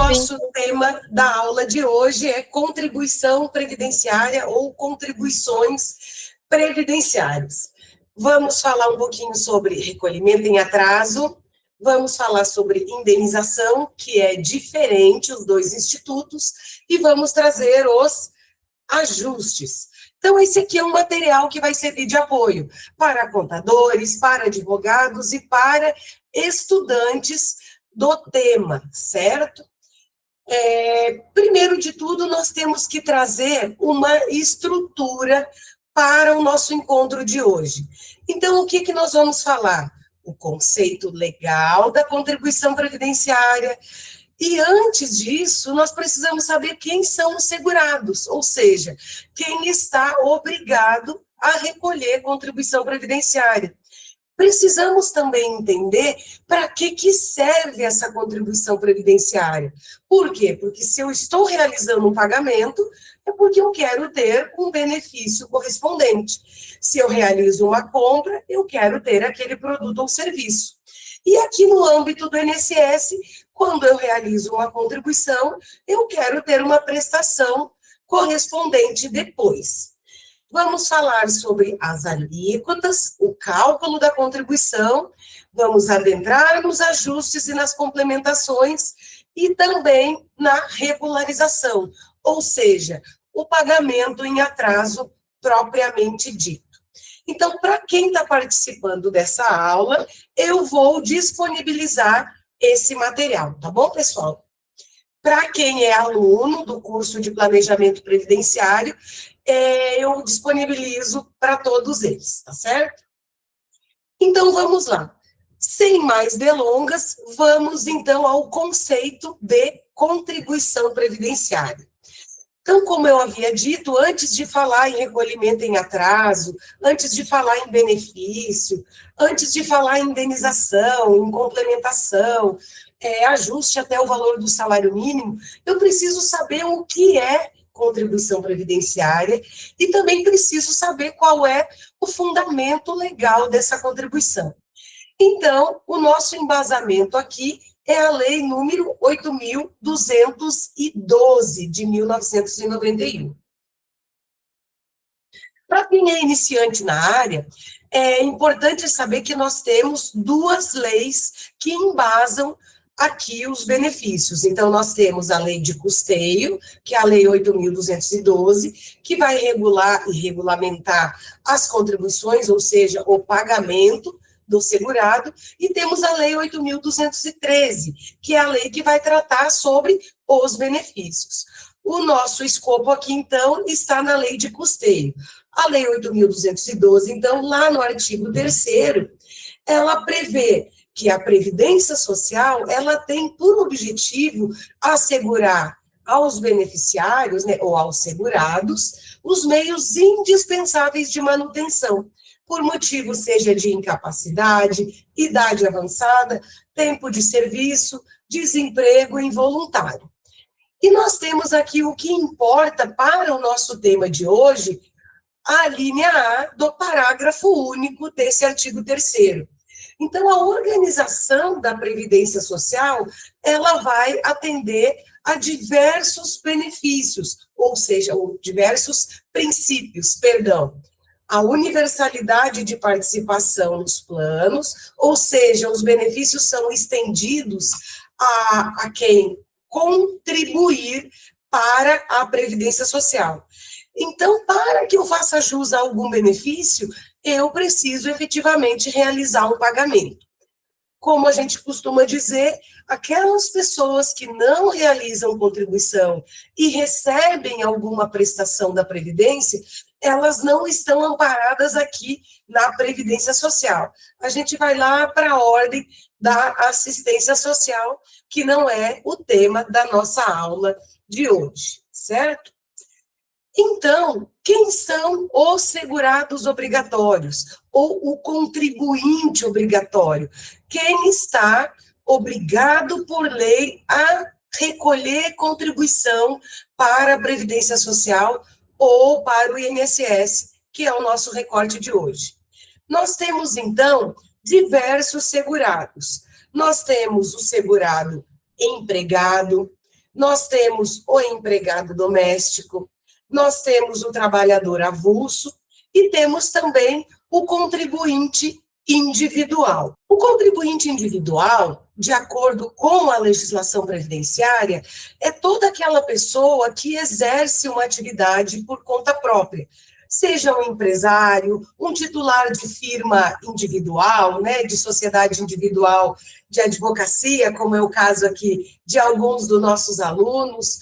nosso tema da aula de hoje é contribuição previdenciária ou contribuições previdenciárias. Vamos falar um pouquinho sobre recolhimento em atraso, vamos falar sobre indenização, que é diferente os dois institutos, e vamos trazer os ajustes. Então, esse aqui é um material que vai servir de apoio para contadores, para advogados e para estudantes do tema, certo? Primeiro de tudo, nós temos que trazer uma estrutura para o nosso encontro de hoje. Então, o que que nós vamos falar? O conceito legal da contribuição previdenciária. E antes disso, nós precisamos saber quem são os segurados, ou seja, quem está obrigado a recolher contribuição previdenciária. Precisamos também entender para que serve essa contribuição previdenciária. Por quê? Porque se eu estou realizando um pagamento, é porque eu quero ter um benefício correspondente. Se eu realizo uma compra, eu quero ter aquele produto ou serviço. E aqui no âmbito do INSS, quando eu realizo uma contribuição, eu quero ter uma prestação correspondente depois. Vamos falar sobre as alíquotas, o cálculo da contribuição, vamos adentrar nos ajustes e nas complementações e também na regularização, ou seja, o pagamento em atraso propriamente dito. Então, para quem está participando dessa aula, eu vou disponibilizar esse material, tá bom, pessoal? Para quem é aluno do curso de Planejamento Previdenciário, eu disponibilizo para todos eles, tá certo? Então, vamos lá. Sem mais delongas, vamos então ao conceito de contribuição previdenciária. Então, como eu havia dito, antes de falar em recolhimento em atraso, antes de falar em benefício, antes de falar em indenização, em complementação, ajuste até o valor do salário mínimo, eu preciso saber o que é contribuição previdenciária e também preciso saber qual é o fundamento legal dessa contribuição. Então, o nosso embasamento aqui é a Lei número 8.212, de 1991. Para quem é iniciante na área, é importante saber que nós temos duas leis que embasam aqui os benefícios. Então, nós temos a lei de custeio, que é a lei 8.212, que vai regular e regulamentar as contribuições, ou seja, o pagamento do segurado, e temos a lei 8.213, que é a lei que vai tratar sobre os benefícios. O nosso escopo aqui, então, está na lei de custeio. A lei 8.212, então, lá no artigo 3º, ela prevê que a Previdência Social, ela tem por objetivo assegurar aos beneficiários, né, ou aos segurados, os meios indispensáveis de manutenção, por motivo seja de incapacidade, idade avançada, tempo de serviço, desemprego involuntário. E nós temos aqui o que importa para o nosso tema de hoje, a linha A do parágrafo único desse artigo 3º. Então, a organização da Previdência Social, ela vai atender a diversos benefícios, ou seja, diversos princípios, perdão. A universalidade de participação nos planos, ou seja, os benefícios são estendidos a quem contribuir para a Previdência Social. Então, para que eu faça jus a algum benefício, eu preciso efetivamente realizar um pagamento. Como a gente costuma dizer, aquelas pessoas que não realizam contribuição e recebem alguma prestação da Previdência, elas não estão amparadas aqui na Previdência Social. A gente vai lá para a ordem da assistência social, que não é o tema da nossa aula de hoje, certo? Então, quem são os segurados obrigatórios, ou o contribuinte obrigatório? Quem está obrigado por lei a recolher contribuição para a Previdência Social ou para o INSS, que é o nosso recorte de hoje. Nós temos, então, diversos segurados. Nós temos o segurado empregado, nós temos o empregado doméstico, nós temos o trabalhador avulso e temos também o contribuinte individual. O contribuinte individual, de acordo com a legislação previdenciária, é toda aquela pessoa que exerce uma atividade por conta própria, seja um empresário, um titular de firma individual, né, de sociedade individual de advocacia, como é o caso aqui de alguns dos nossos alunos,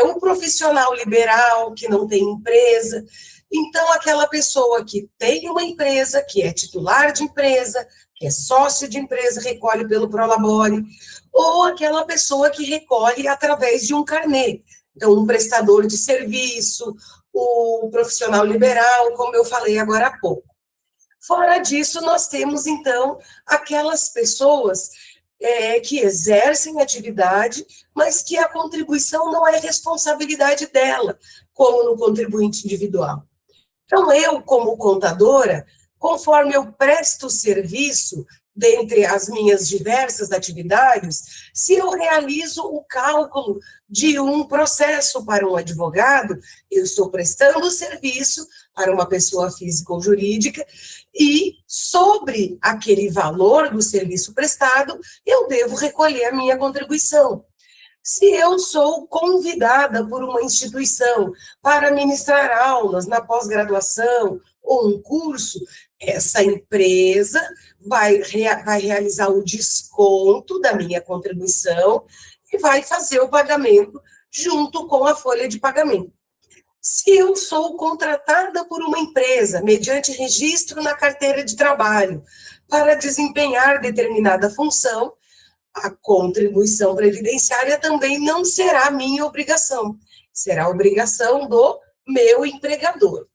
um profissional liberal que não tem empresa. Então, aquela pessoa que tem uma empresa, que é titular de empresa, que é sócio de empresa, recolhe pelo Prolabore, ou aquela pessoa que recolhe através de um carnê. Então, um prestador de serviço, o profissional liberal, como eu falei agora há pouco. Fora disso, nós temos, então, aquelas pessoas que exercem atividade, mas que a contribuição não é responsabilidade dela, como no contribuinte individual. Então, eu, como contadora, conforme eu presto serviço, dentre as minhas diversas atividades, se eu realizo o cálculo de um processo para um advogado, eu estou prestando serviço para uma pessoa física ou jurídica, e sobre aquele valor do serviço prestado, eu devo recolher a minha contribuição. Se eu sou convidada por uma instituição para ministrar aulas na pós-graduação ou um curso, essa empresa vai realizar o desconto da minha contribuição e vai fazer o pagamento junto com a folha de pagamento. Se eu sou contratada por uma empresa, mediante registro na carteira de trabalho, para desempenhar determinada função, a contribuição previdenciária também não será minha obrigação, será obrigação do meu empregador.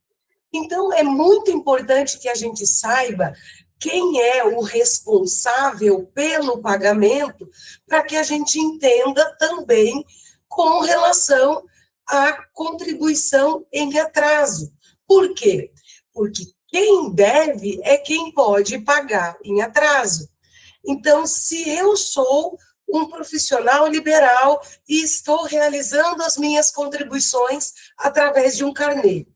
Então, é muito importante que a gente saiba quem é o responsável pelo pagamento, para que a gente entenda também com relação à contribuição em atraso. Por quê? Porque quem deve é quem pode pagar em atraso. Então, se eu sou um profissional liberal e estou realizando as minhas contribuições através de um carnê,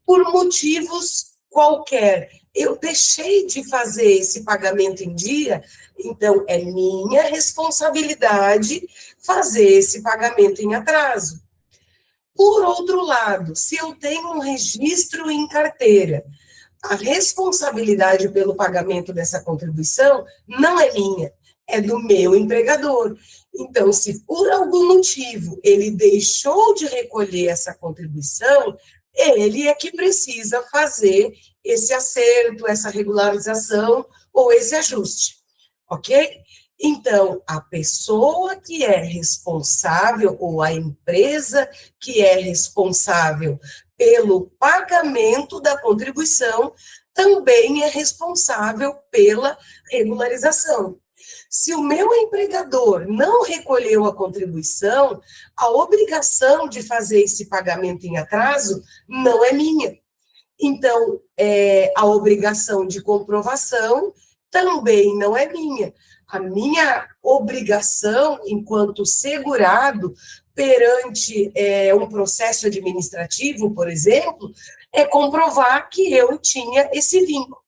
por motivos qualquer, eu deixei de fazer esse pagamento em dia, então é minha responsabilidade fazer esse pagamento em atraso. Por outro lado, se eu tenho um registro em carteira, a responsabilidade pelo pagamento dessa contribuição não é minha, é do meu empregador. Então, se por algum motivo ele deixou de recolher essa contribuição, ele é que precisa fazer esse acerto, essa regularização ou esse ajuste, ok? Então, a pessoa que é responsável, ou a empresa que é responsável pelo pagamento da contribuição, também é responsável pela regularização. Se o meu empregador não recolheu a contribuição, a obrigação de fazer esse pagamento em atraso não é minha. Então, a obrigação de comprovação também não é minha. A minha obrigação, enquanto segurado, perante um processo administrativo, por exemplo, é comprovar que eu tinha esse vínculo.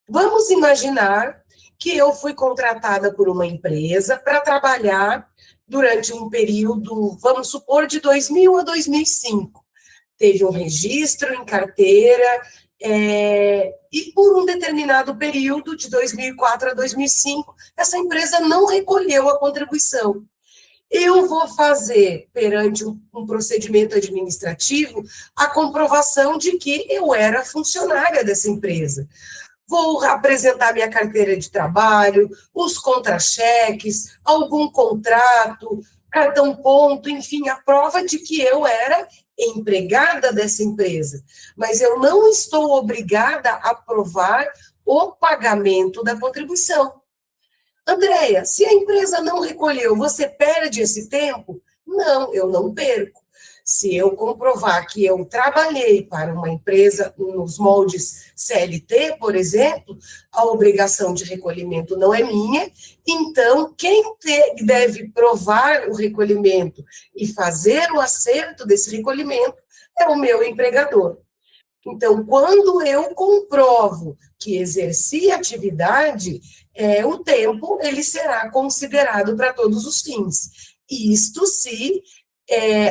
Vamos imaginar que eu fui contratada por uma empresa para trabalhar durante um período, vamos supor, de 2000 a 2005. Teve um registro em carteira, e por um determinado período, de 2004 a 2005, essa empresa não recolheu a contribuição. Eu vou fazer, perante um procedimento administrativo, a comprovação de que eu era funcionária dessa empresa. Vou apresentar minha carteira de trabalho, os contra-cheques, algum contrato, cartão ponto, enfim, a prova de que eu era empregada dessa empresa. Mas eu não estou obrigada a provar o pagamento da contribuição. Andréia, se a empresa não recolheu, você perde esse tempo? Não, eu não perco. Se eu comprovar que eu trabalhei para uma empresa nos moldes CLT, por exemplo, a obrigação de recolhimento não é minha, então quem deve provar o recolhimento e fazer o acerto desse recolhimento é o meu empregador. Então, quando eu comprovo que exerci atividade, o tempo ele será considerado para todos os fins. Isto se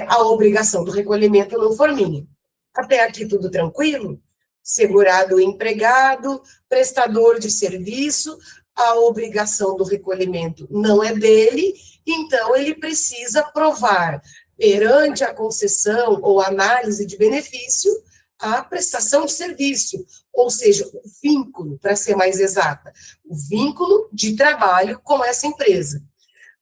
a obrigação do recolhimento não for minha. Até aqui tudo tranquilo? Segurado empregado, prestador de serviço, a obrigação do recolhimento não é dele, então ele precisa provar perante a concessão ou análise de benefício a prestação de serviço, ou seja, o vínculo, para ser mais exata, o vínculo de trabalho com essa empresa.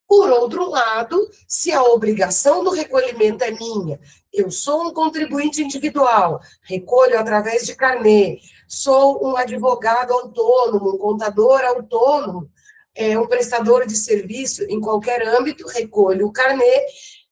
Por outro lado, se a obrigação do recolhimento é minha, eu sou um contribuinte individual, recolho através de carnê, sou um advogado autônomo, um contador autônomo, um prestador de serviço em qualquer âmbito, recolho o carnê,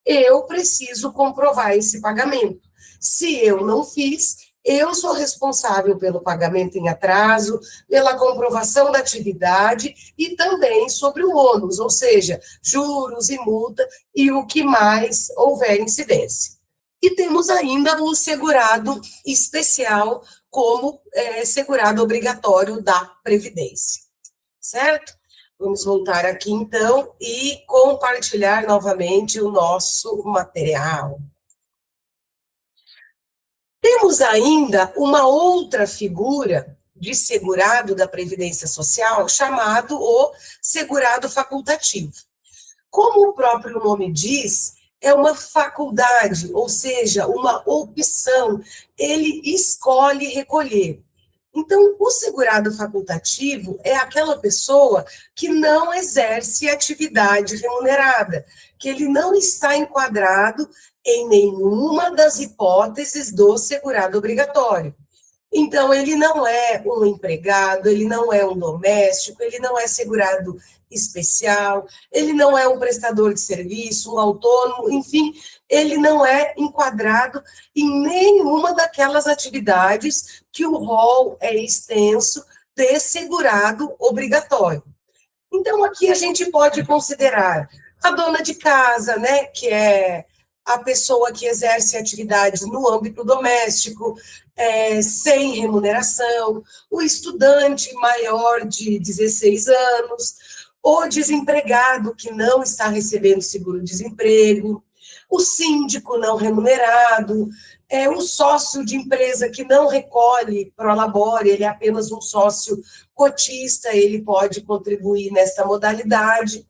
eu preciso comprovar esse pagamento. Se eu não fiz, eu sou responsável pelo pagamento em atraso, pela comprovação da atividade e também sobre o ônus, ou seja, juros e multa e o que mais houver incidência. E temos ainda o segurado especial como segurado obrigatório da Previdência, certo? Vamos voltar aqui, então, e compartilhar novamente o nosso material. Temos ainda uma outra figura de segurado da Previdência Social, chamado o segurado facultativo. Como o próprio nome diz, é uma faculdade, ou seja, uma opção, ele escolhe recolher. Então, o segurado facultativo é aquela pessoa que não exerce atividade remunerada, que ele não está enquadrado em nenhuma das hipóteses do segurado obrigatório. Então, ele não é um empregado, ele não é um doméstico, ele não é segurado especial, ele não é um prestador de serviço, um autônomo, enfim, ele não é enquadrado em nenhuma daquelas atividades que o rol é extenso de segurado obrigatório. Então, aqui a gente pode considerar a dona de casa, né, que é a pessoa que exerce atividades no âmbito doméstico, sem remuneração, o estudante maior de 16 anos, o desempregado que não está recebendo seguro-desemprego, o síndico não remunerado, o sócio de empresa que não recolhe prolabore, ele é apenas um sócio cotista, ele pode contribuir nesta modalidade.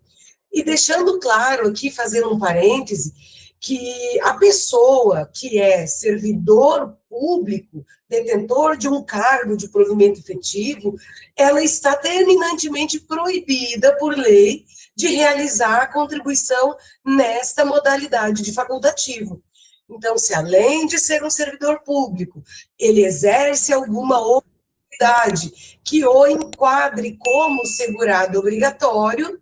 E deixando claro aqui, fazendo um parêntese, que a pessoa que é servidor público, detentor de um cargo de provimento efetivo, ela está terminantemente proibida por lei de realizar a contribuição nesta modalidade de facultativo. Então, se além de ser um servidor público, ele exerce alguma outra atividade que o enquadre como segurado obrigatório,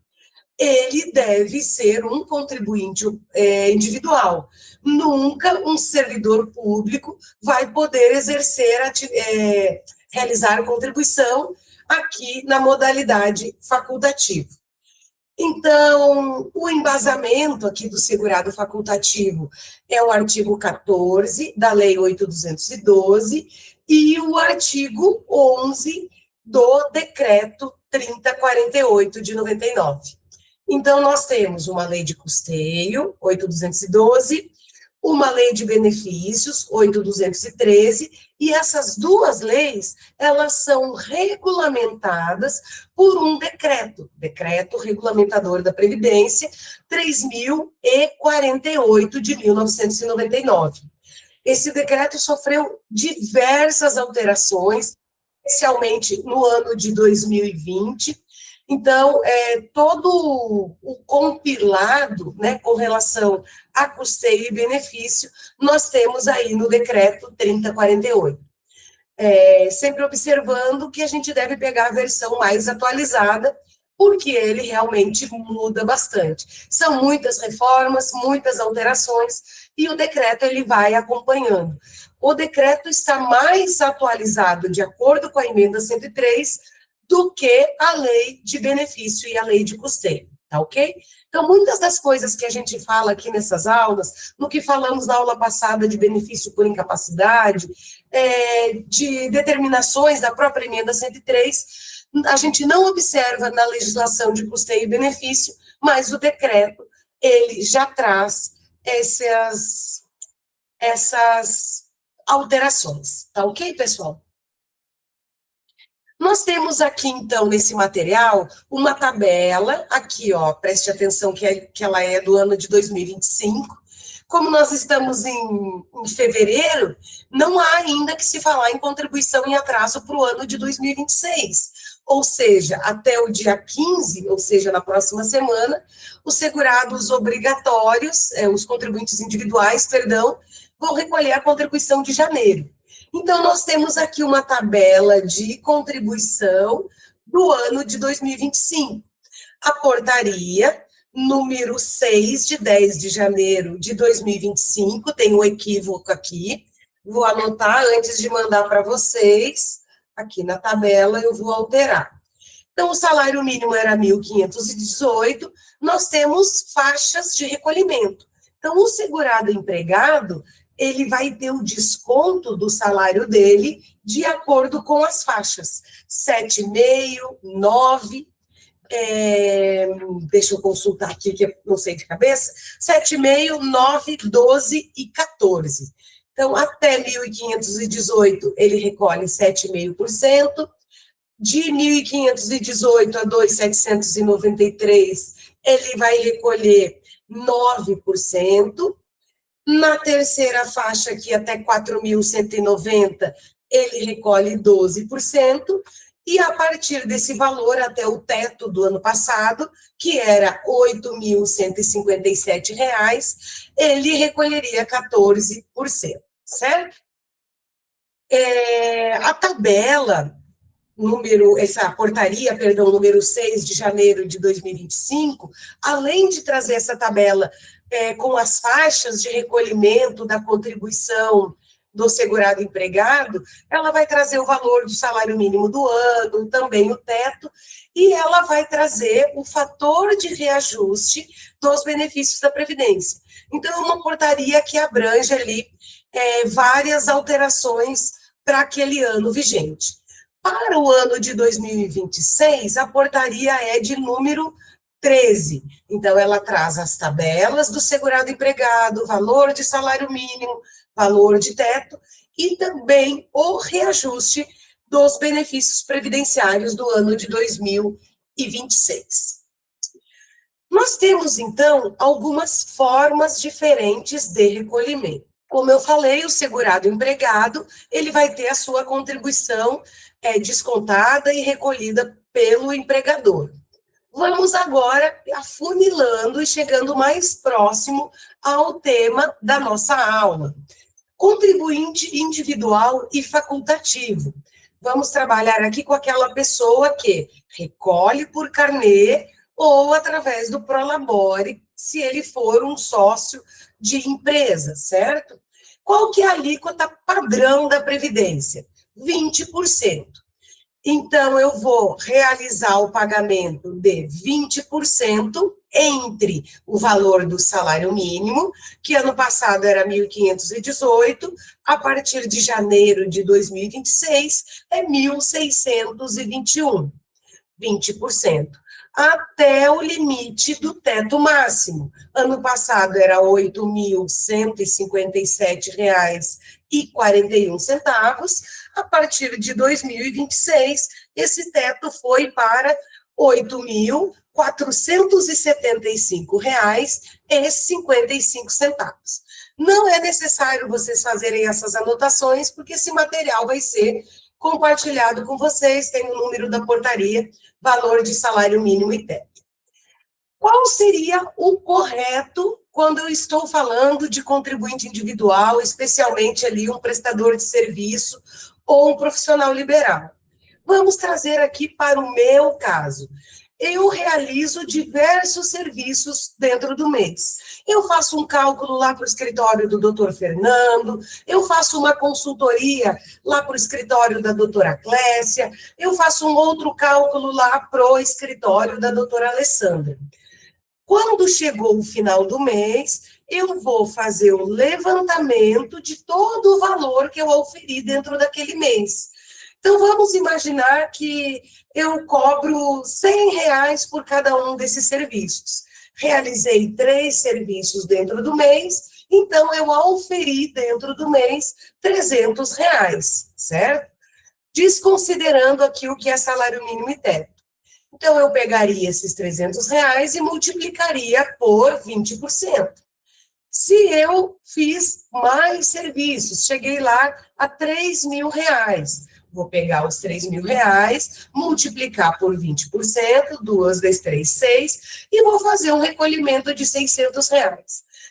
ele deve ser um contribuinte individual. Nunca um servidor público vai poder exercer, realizar contribuição aqui na modalidade facultativa. Então, o embasamento aqui do segurado facultativo é o artigo 14 da Lei 8.212 e o artigo 11 do Decreto 3048 de 99. Então, nós temos uma lei de custeio, 8.212, uma lei de benefícios, 8.213, e essas duas leis, elas são regulamentadas por um decreto regulamentador da Previdência, 3.048 de 1999. Esse decreto sofreu diversas alterações, especialmente no ano de 2020, então, todo o compilado, né, com relação a custeio e benefício, nós temos aí no decreto 3048. Sempre observando que a gente deve pegar a versão mais atualizada, porque ele realmente muda bastante. São muitas reformas, muitas alterações, e o decreto ele vai acompanhando. O decreto está mais atualizado de acordo com a emenda 103 do que a lei de benefício e a lei de custeio, tá ok? Então, muitas das coisas que a gente fala aqui nessas aulas, no que falamos na aula passada de benefício por incapacidade, de determinações da própria emenda 103, a gente não observa na legislação de custeio e benefício, mas o decreto, ele já traz essas alterações, tá ok, pessoal? Nós temos aqui, então, nesse material, uma tabela, aqui, ó, preste atenção que ela é do ano de 2025. Como nós estamos em fevereiro, não há ainda que se falar em contribuição em atraso para o ano de 2026. Ou seja, até o dia 15, ou seja, na próxima semana, os segurados obrigatórios, os contribuintes individuais, perdão, vão recolher a contribuição de janeiro. Então, nós temos aqui uma tabela de contribuição do ano de 2025. A portaria número 6, de 10 de janeiro de 2025, tem um equívoco aqui, vou anotar antes de mandar para vocês, aqui na tabela eu vou alterar. Então, o salário mínimo era 1.518, nós temos faixas de recolhimento. Então, o segurado empregado, ele vai ter o desconto do salário dele de acordo com as faixas, 7,5, 9, deixa eu consultar aqui, que eu não sei de cabeça, 7,5, 9, 12 e 14. Então, até 1.518, ele recolhe 7,5%, de 1.518 a 2.793, ele vai recolher 9%, na terceira faixa aqui, até 4.190, ele recolhe 12%, e a partir desse valor, até o teto do ano passado, que era R$ 8.157, ele recolheria 14%, certo? A tabela, essa portaria, perdão, número 6 de janeiro de 2025, além de trazer essa tabela com as faixas de recolhimento da contribuição do segurado empregado, ela vai trazer o valor do salário mínimo do ano, também o teto, e ela vai trazer o fator de reajuste dos benefícios da Previdência. Então, é uma portaria que abrange ali várias alterações para aquele ano vigente. Para o ano de 2026, a portaria é de número 13. Então, ela traz as tabelas do segurado empregado, valor de salário mínimo, valor de teto, e também o reajuste dos benefícios previdenciários do ano de 2026. Nós temos, então, algumas formas diferentes de recolhimento. Como eu falei, o segurado empregado, ele vai ter a sua contribuição descontada e recolhida pelo empregador. Vamos agora afunilando e chegando mais próximo ao tema da nossa aula. Contribuinte individual e facultativo. Vamos trabalhar aqui com aquela pessoa que recolhe por carnê ou através do Prolabore, se ele for um sócio de empresa, certo? Qual que é a alíquota padrão da Previdência? 20%. Então, eu vou realizar o pagamento de 20% entre o valor do salário mínimo, que ano passado era 1.518, a partir de janeiro de 2026 é 1.621, 20%, até o limite do teto máximo. Ano passado era R$ 8.157,41, a partir de 2026, esse teto foi para R$ 8.475,55. Não é necessário vocês fazerem essas anotações, porque esse material vai ser compartilhado com vocês, tem o número da portaria, valor de salário mínimo e teto. Qual seria o correto quando eu estou falando de contribuinte individual, especialmente ali um prestador de serviço ou um profissional liberal? Vamos trazer aqui para o meu caso. eu realizo diversos serviços dentro do mês. Eu faço um cálculo lá para o escritório do doutor Fernando, eu faço uma consultoria lá para o escritório da doutora Clécia, eu faço um outro cálculo lá para o escritório da doutora Alessandra. Quando chegou o final do mês, eu vou fazer o levantamento de todo o valor que eu auferi dentro daquele mês. Então, vamos imaginar que eu cobro R$ 100 por cada um desses serviços. Realizei 3 serviços dentro do mês, então eu auferi dentro do mês R$ 300, certo? Desconsiderando aqui o que é salário mínimo e teto. Então, eu pegaria esses R$ 300 e multiplicaria por 20%. Se eu fiz mais serviços, cheguei lá a R$ 3.000, vou pegar os R$ 3.000, multiplicar por 20%, 2 vezes 3, 6, e vou fazer um recolhimento de R$ 600.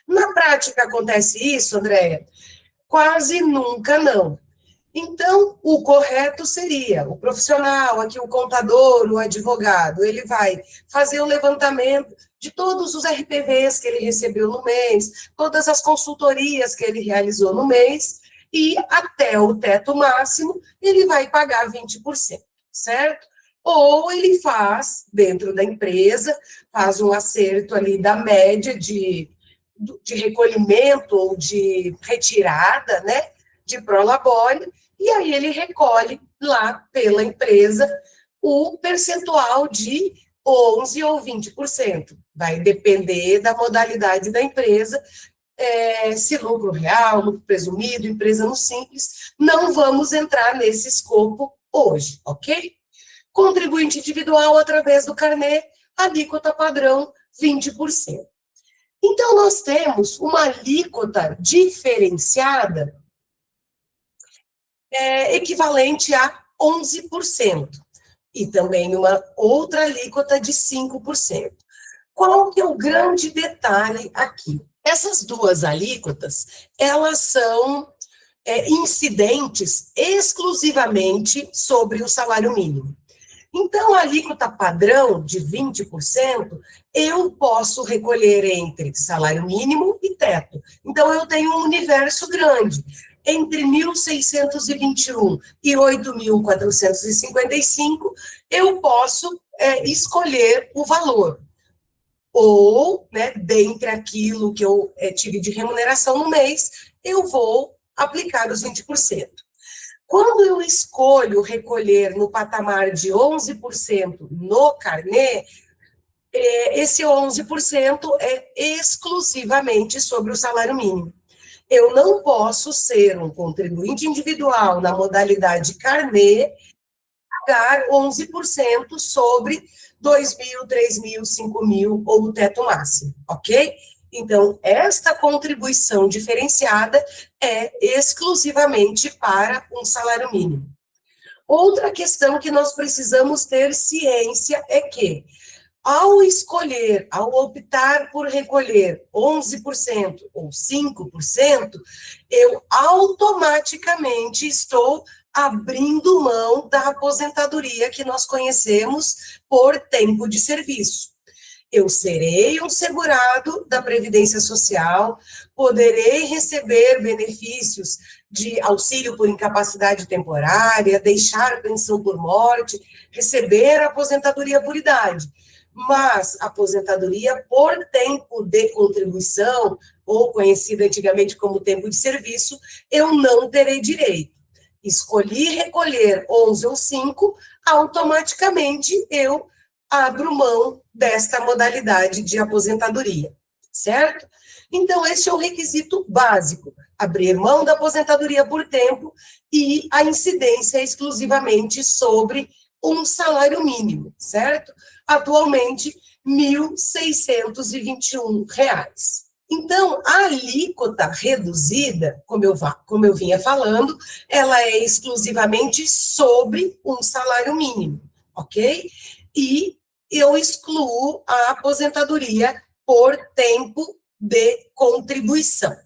Na prática, acontece isso, Andréia? Quase nunca não. Então, o correto seria, o profissional, aqui o contador, o advogado, ele vai fazer o levantamento de todos os RPVs que ele recebeu no mês, todas as consultorias que ele realizou no mês, e até o teto máximo, ele vai pagar 20%, certo? Ou ele faz, dentro da empresa, faz um acerto ali da média de recolhimento ou de retirada, né, de prolabore, e aí ele recolhe lá pela empresa o percentual de 11% ou 20%. Vai depender da modalidade da empresa, se lucro real, lucro presumido, empresa no simples. Não vamos entrar nesse escopo hoje, ok? Contribuinte individual através do carnê, alíquota padrão 20%. Então, nós temos uma alíquota diferenciada equivalente a 11%, e também uma outra alíquota de 5%. Qual que é o grande detalhe aqui? Essas duas alíquotas, elas são incidentes exclusivamente sobre o salário mínimo. Então, a alíquota padrão de 20%, eu posso recolher entre salário mínimo e teto. Então, eu tenho um universo grande. Entre 1.621 e 8.455, eu posso escolher o valor. Ou, né, dentre aquilo que eu tive de remuneração no mês, eu vou aplicar os 20%. Quando eu escolho recolher no patamar de 11% no carnê, esse 11% é exclusivamente sobre o salário mínimo. Eu não posso ser um contribuinte individual na modalidade carnê, pagar 11% sobre 2.000, 3.000, 5.000 ou o teto máximo, ok? Então, esta contribuição diferenciada é exclusivamente para um salário mínimo. Outra questão que nós precisamos ter ciência é que, ao optar por recolher 11% ou 5%, eu automaticamente estou abrindo mão da aposentadoria que nós conhecemos por tempo de serviço. Eu serei um segurado da Previdência Social, poderei receber benefícios de auxílio por incapacidade temporária, deixar pensão por morte, receber aposentadoria por idade. Mas aposentadoria por tempo de contribuição, ou conhecida antigamente como tempo de serviço, eu não terei direito. Escolhi recolher 11 ou 5, automaticamente eu abro mão desta modalidade de aposentadoria, certo? Então, esse é o requisito básico, abrir mão da aposentadoria por tempo e a incidência exclusivamente sobre um salário mínimo, certo? Atualmente, R$ 1.621. Então, a alíquota reduzida, como eu vinha falando, ela é exclusivamente sobre um salário mínimo, ok? E eu excluo a aposentadoria por tempo de contribuição.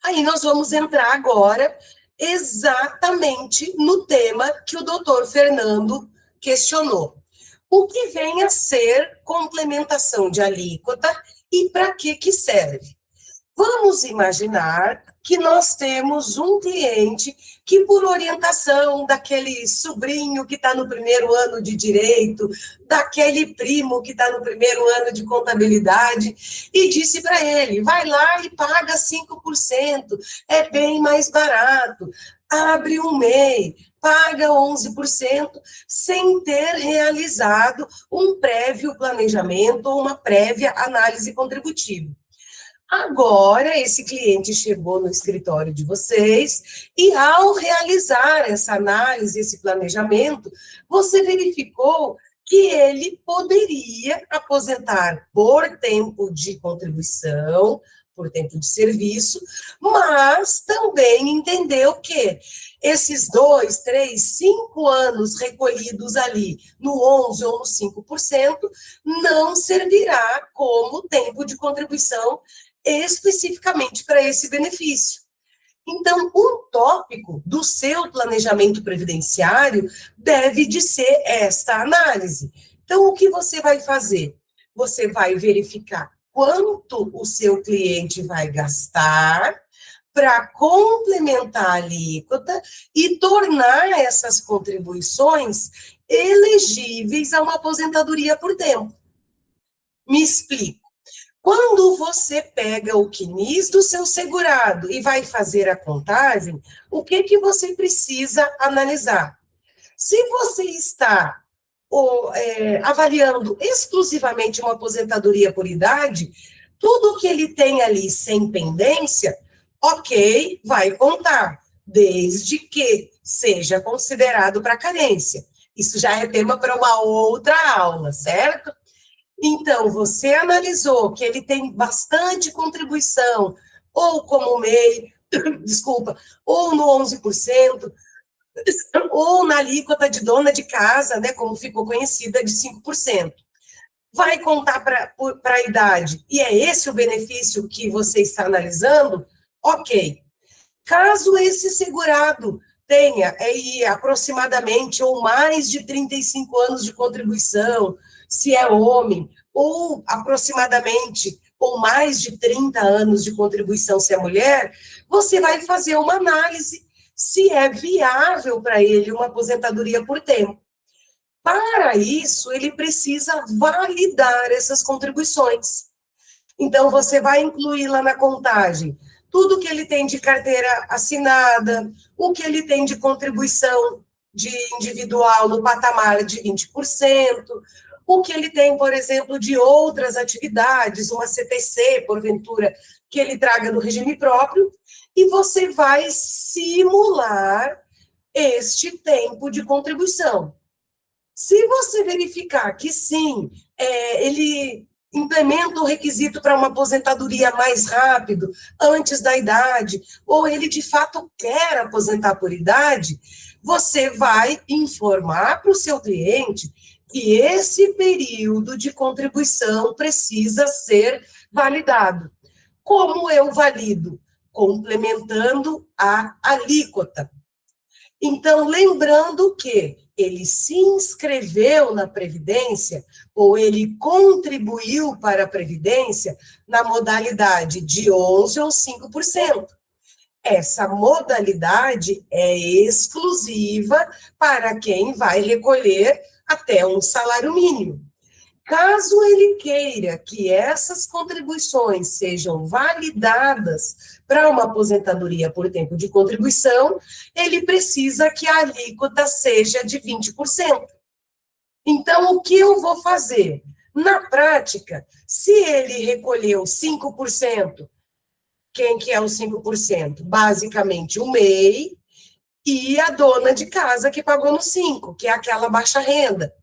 Aí nós vamos entrar agora exatamente no tema que o doutor Fernando questionou. o que vem a ser complementação de alíquota e para que serve. Vamos imaginar que nós temos um cliente que, por orientação daquele sobrinho que está no primeiro ano de direito, daquele primo que está no primeiro ano de contabilidade, e disse para ele, vai lá e paga 5%, é bem mais barato, abre um MEI, paga 11%, sem ter realizado um prévio planejamento ou uma prévia análise contributiva. Agora, esse cliente chegou no escritório de vocês e, ao realizar essa análise, esse planejamento, você verificou que ele poderia aposentar por tempo de contribuição, por tempo de serviço, mas também entendeu que esses 2, 3, 5 anos recolhidos ali no 11% ou no 5% não servirá como tempo de contribuição especificamente para esse benefício. Então, um tópico do seu planejamento previdenciário deve de ser esta análise. Então, o que você vai fazer? Você vai verificar quanto o seu cliente vai gastar para complementar a alíquota e tornar essas contribuições elegíveis a uma aposentadoria por tempo. Me explico. Quando você pega o CNIS do seu segurado e vai fazer a contagem, o que você precisa analisar? Se você está avaliando exclusivamente uma aposentadoria por idade, tudo que ele tem ali sem pendência, ok, vai contar, desde que seja considerado para carência. Isso já é tema para uma outra aula, certo? Então, você analisou que ele tem bastante contribuição, ou como MEI, desculpa, ou no 11%, ou na alíquota de dona de casa, né, como ficou conhecida, de 5%. Vai contar para a idade, e é esse o benefício que você está analisando? Ok. Caso esse segurado tenha aí aproximadamente ou mais de 35 anos de contribuição, se é homem, ou aproximadamente ou mais de 30 anos de contribuição se é mulher, você vai fazer uma análise se é viável para ele uma aposentadoria por tempo. Para isso, ele precisa validar essas contribuições. Então, você vai incluir lá na contagem tudo que ele tem de carteira assinada, o que ele tem de contribuição de individual no patamar de 20%, o que ele tem, por exemplo, de outras atividades, uma CTC, porventura, que ele traga no regime próprio, e você vai simular este tempo de contribuição. Se você verificar que sim, ele implementa o requisito para uma aposentadoria mais rápido, antes da idade, ou ele de fato quer aposentar por idade, você vai informar para o seu cliente que esse período de contribuição precisa ser validado. Como eu valido? Complementando a alíquota. Então, lembrando que ele se inscreveu na Previdência, ou ele contribuiu para a Previdência, na modalidade de 11% ou 5%. Essa modalidade é exclusiva para quem vai recolher até um salário mínimo. Caso ele queira que essas contribuições sejam validadas para uma aposentadoria por tempo de contribuição, ele precisa que a alíquota seja de 20%. Então, o que eu vou fazer? Na prática, se ele recolheu 5%, quem que é o 5%? Basicamente, o MEI e a dona de casa que pagou no 5%, que é aquela baixa renda.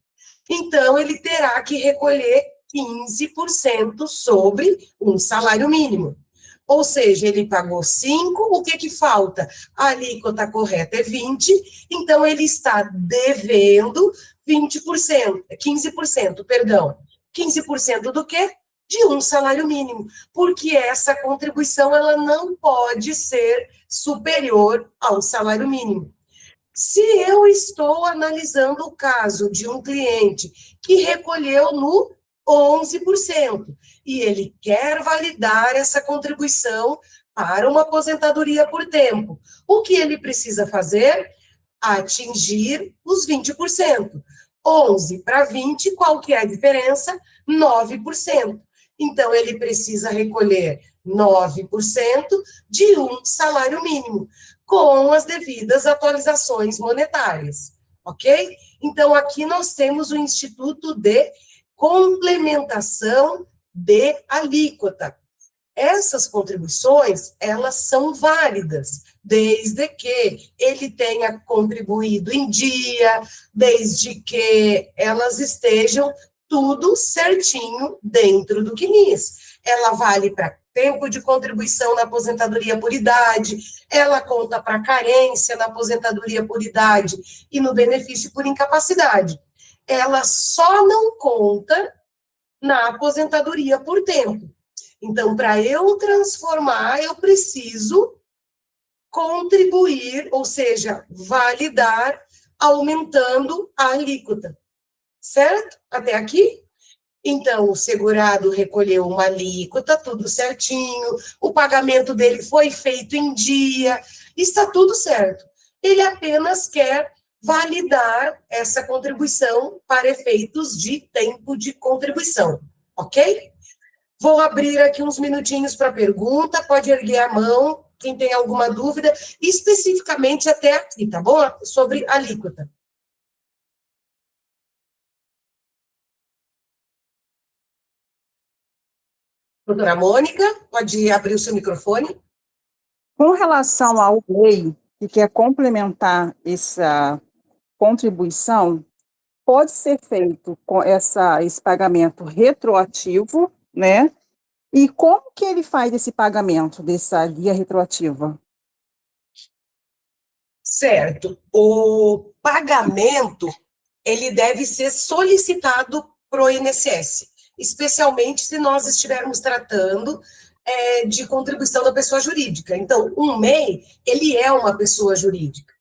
Então, ele terá que recolher 15% sobre um salário mínimo. Ou seja, ele pagou 5%, o que falta? A alíquota correta é 20%, então ele está devendo 20%, 15%, perdão. 15% do quê? De um salário mínimo, porque essa contribuição ela não pode ser superior ao salário mínimo. Se eu estou analisando o caso de um cliente que recolheu no 11% e ele quer validar essa contribuição para uma aposentadoria por tempo, o que ele precisa fazer? Atingir os 20%. 11 para 20, qual que é a diferença? 9%. Então, ele precisa recolher 9% de um salário mínimo, com as devidas atualizações monetárias, ok? Então, aqui nós temos o Instituto de Complementação de Alíquota. Essas contribuições, elas são válidas, desde que ele tenha contribuído em dia, desde que elas estejam tudo certinho dentro do CNIS. Ela vale para tempo de contribuição na aposentadoria por idade, ela conta para carência na aposentadoria por idade e no benefício por incapacidade. Ela só não conta na aposentadoria por tempo. Então, para eu transformar, eu preciso contribuir, ou seja, validar, aumentando a alíquota. Certo? Até aqui? Então, o segurado recolheu uma alíquota, tudo certinho, o pagamento dele foi feito em dia, está tudo certo. Ele apenas quer validar essa contribuição para efeitos de tempo de contribuição, ok? Vou abrir aqui uns minutinhos para pergunta, pode erguer a mão, quem tem alguma dúvida, especificamente até aqui, tá bom? Sobre alíquota. Doutora Mônica, pode abrir o seu microfone. Com relação ao MEI, que quer complementar essa contribuição, pode ser feito com esse pagamento retroativo, né? E como que ele faz esse pagamento dessa guia retroativa? Certo. O pagamento, ele deve ser solicitado para o INSS, especialmente se nós estivermos tratando de contribuição da pessoa jurídica. Então, um MEI, ele é uma pessoa jurídica.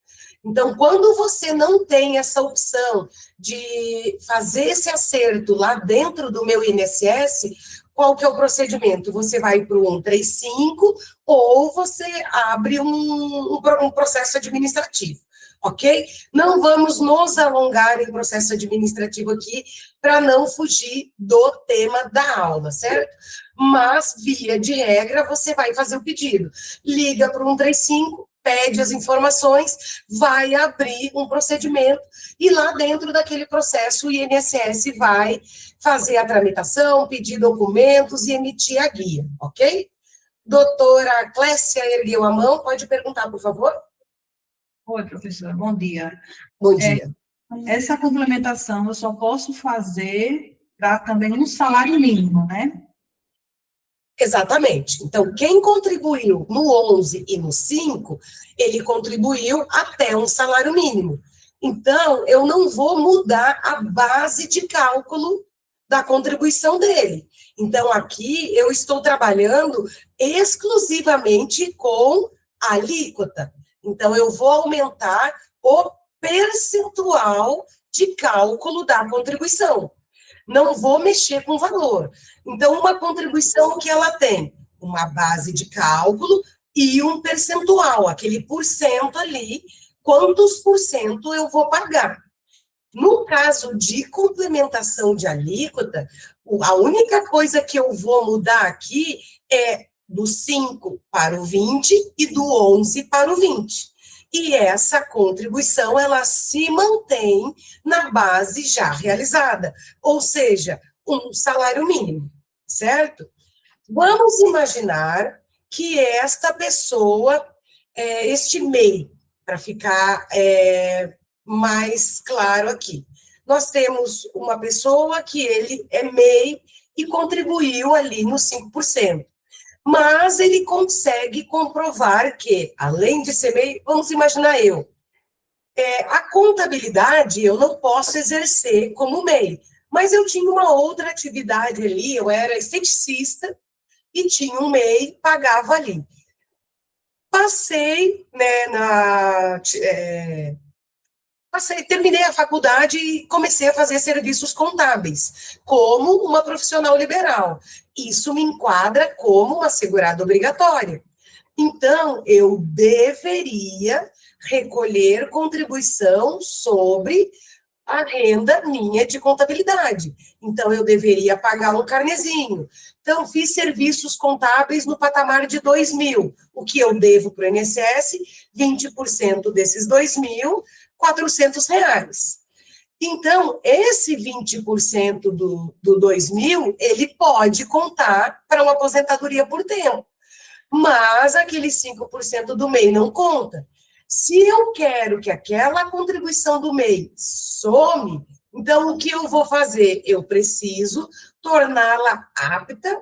Então, quando você não tem essa opção de fazer esse acerto lá dentro do meu INSS, qual que é o procedimento? Você vai para o 135 ou você abre um processo administrativo, ok? Não vamos nos alongar em processo administrativo aqui para não fugir do tema da aula, certo? Mas, via de regra, você vai fazer o pedido. Liga para o 135, pede as informações, vai abrir um procedimento e lá dentro daquele processo o INSS vai fazer a tramitação, pedir documentos e emitir a guia, ok? Doutora Clécia ergueu a mão, pode perguntar, por favor? Oi, professora, bom dia. Bom dia. Essa complementação eu só posso fazer para também um salário mínimo, né? Exatamente. Então, quem contribuiu no 11 e no 5, ele contribuiu até um salário mínimo. Então, eu não vou mudar a base de cálculo da contribuição dele. Então, aqui eu estou trabalhando exclusivamente com a alíquota. Então, eu vou aumentar o percentual de cálculo da contribuição. Não vou mexer com o valor. Então, uma contribuição que ela tem uma base de cálculo e um percentual, aquele porcento ali, quantos por cento eu vou pagar. No caso de complementação de alíquota, a única coisa que eu vou mudar aqui é do 5 para o 20 e do 11 para o 20. E essa contribuição, ela se mantém na base já realizada, ou seja, um salário mínimo, certo? Vamos imaginar que esta pessoa, este MEI, para ficar mais claro aqui, nós temos uma pessoa que ele é MEI e contribuiu ali no 5%. Mas ele consegue comprovar que, além de ser MEI, vamos imaginar a contabilidade eu não posso exercer como MEI, mas eu tinha uma outra atividade ali, eu era esteticista e tinha um MEI, pagava ali. Passei, né, terminei a faculdade e comecei a fazer serviços contábeis, como uma profissional liberal. Isso me enquadra como uma segurada obrigatória. Então, eu deveria recolher contribuição sobre a renda minha de contabilidade. Então, eu deveria pagar um carnezinho. Então, fiz serviços contábeis no patamar de 2.000. O que eu devo para o INSS? 20% desses 2.000, R$ 400. Então, esse 20% do 2.000, ele pode contar para uma aposentadoria por tempo. Mas aquele 5% do MEI não conta. Se eu quero que aquela contribuição do MEI some, então o que eu vou fazer? Eu preciso torná-la apta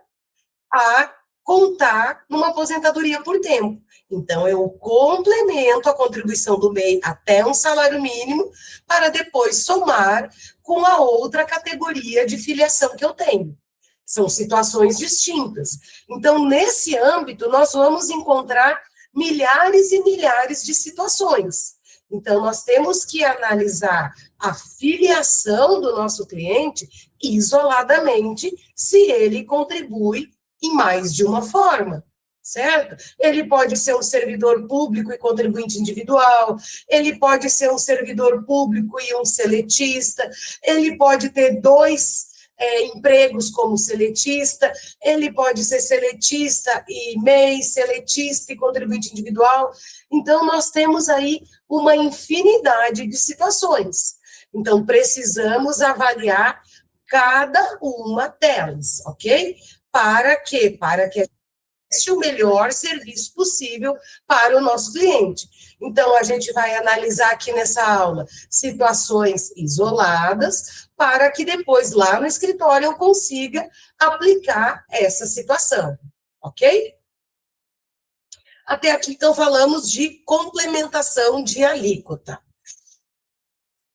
a contar numa aposentadoria por tempo. Então, eu complemento a contribuição do MEI até um salário mínimo para depois somar com a outra categoria de filiação que eu tenho. São situações distintas. Então, nesse âmbito, nós vamos encontrar milhares e milhares de situações. Então, nós temos que analisar a filiação do nosso cliente isoladamente, se ele contribui em mais de uma forma, certo? Ele pode ser um servidor público e contribuinte individual, ele pode ser um servidor público e um seletista, ele pode ter dois empregos como seletista, ele pode ser seletista e MEI, seletista e contribuinte individual. Então, nós temos aí uma infinidade de situações. Então, precisamos avaliar cada uma delas, ok? Para quê? Para que o melhor serviço possível para o nosso cliente. Então, a gente vai analisar aqui nessa aula situações isoladas, para que depois, lá no escritório, eu consiga aplicar essa situação, ok? Até aqui, então, falamos de complementação de alíquota.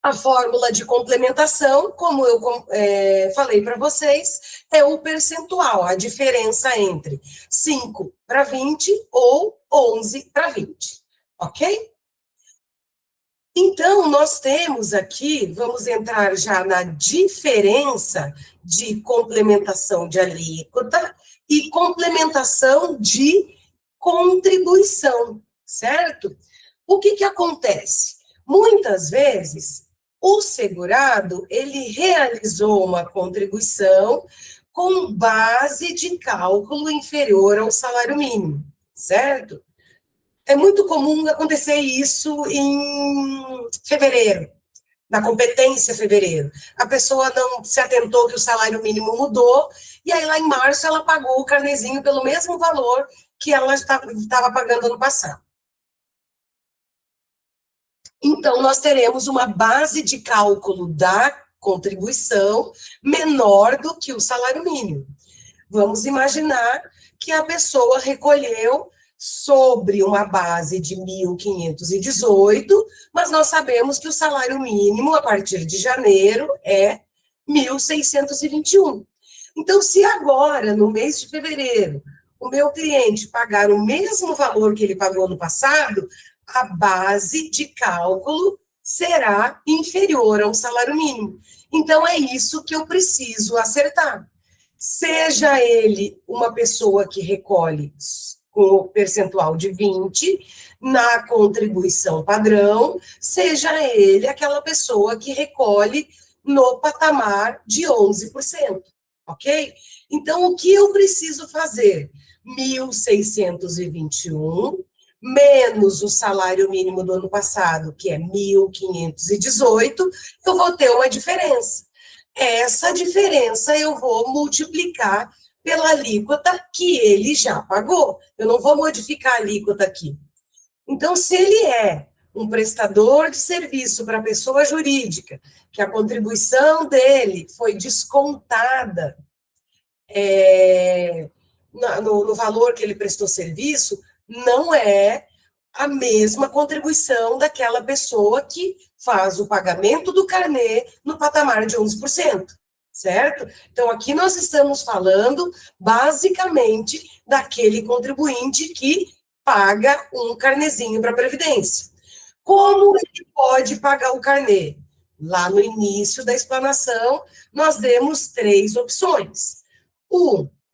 A fórmula de complementação, como eu falei para vocês, é o percentual, a diferença entre 5 para 20 ou 11 para 20, ok? Então, nós temos aqui, vamos entrar já na diferença de complementação de alíquota e complementação de contribuição, certo? O que acontece? Muitas vezes, o segurado, ele realizou uma contribuição com base de cálculo inferior ao salário mínimo, certo? É muito comum acontecer isso em fevereiro, na competência fevereiro. A pessoa não se atentou que o salário mínimo mudou, e aí lá em março ela pagou o carnezinho pelo mesmo valor que ela estava pagando ano passado. Então, nós teremos uma base de cálculo da contribuição menor do que o salário mínimo. Vamos imaginar que a pessoa recolheu sobre uma base de 1.518, mas nós sabemos que o salário mínimo, a partir de janeiro, é 1.621. Então, se agora, no mês de fevereiro, o meu cliente pagar o mesmo valor que ele pagou no passado, a base de cálculo será inferior ao salário mínimo. Então, é isso que eu preciso acertar. Seja ele uma pessoa que recolhe com o percentual de 20 na contribuição padrão, seja ele aquela pessoa que recolhe no patamar de 11%, ok? Então, o que eu preciso fazer? 1.621 menos o salário mínimo do ano passado, que é 1.518, eu vou ter uma diferença. Essa diferença eu vou multiplicar pela alíquota que ele já pagou. Eu não vou modificar a alíquota aqui. Então, se ele é um prestador de serviço para pessoa jurídica, que a contribuição dele foi descontada no valor que ele prestou serviço, não é a mesma contribuição daquela pessoa que faz o pagamento do carnê no patamar de 11%, certo? Então, aqui nós estamos falando, basicamente, daquele contribuinte que paga um carnezinho para a Previdência. Como ele pode pagar o carnê? Lá no início da explanação, nós demos 3 opções.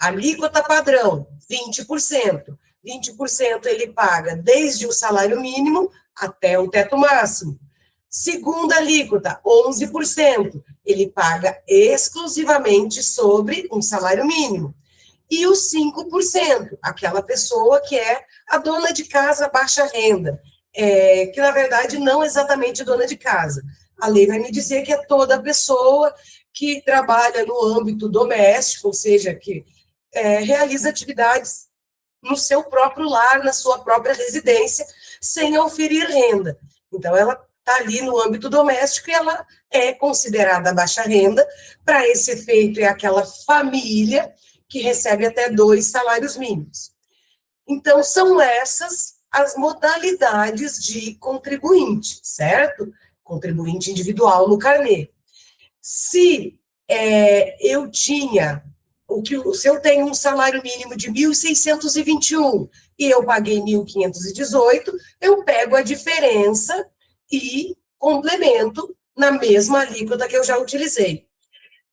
Alíquota padrão, 20%. 20% ele paga desde o salário mínimo até o teto máximo. Segunda alíquota, 11%. Ele paga exclusivamente sobre um salário mínimo. E os 5%, aquela pessoa que é a dona de casa baixa renda, que na verdade não exatamente dona de casa. A lei vai me dizer que é toda pessoa que trabalha no âmbito doméstico, ou seja, que realiza atividades no seu próprio lar, na sua própria residência, sem oferir renda. Então, ela está ali no âmbito doméstico e ela é considerada baixa renda. Para esse efeito, é aquela família que recebe até 2 salários mínimos. Então, são essas as modalidades de contribuinte, certo? Contribuinte individual no carnê. Se eu tenho um salário mínimo de 1.621 e eu paguei 1.518, eu pego a diferença e complemento na mesma alíquota que eu já utilizei.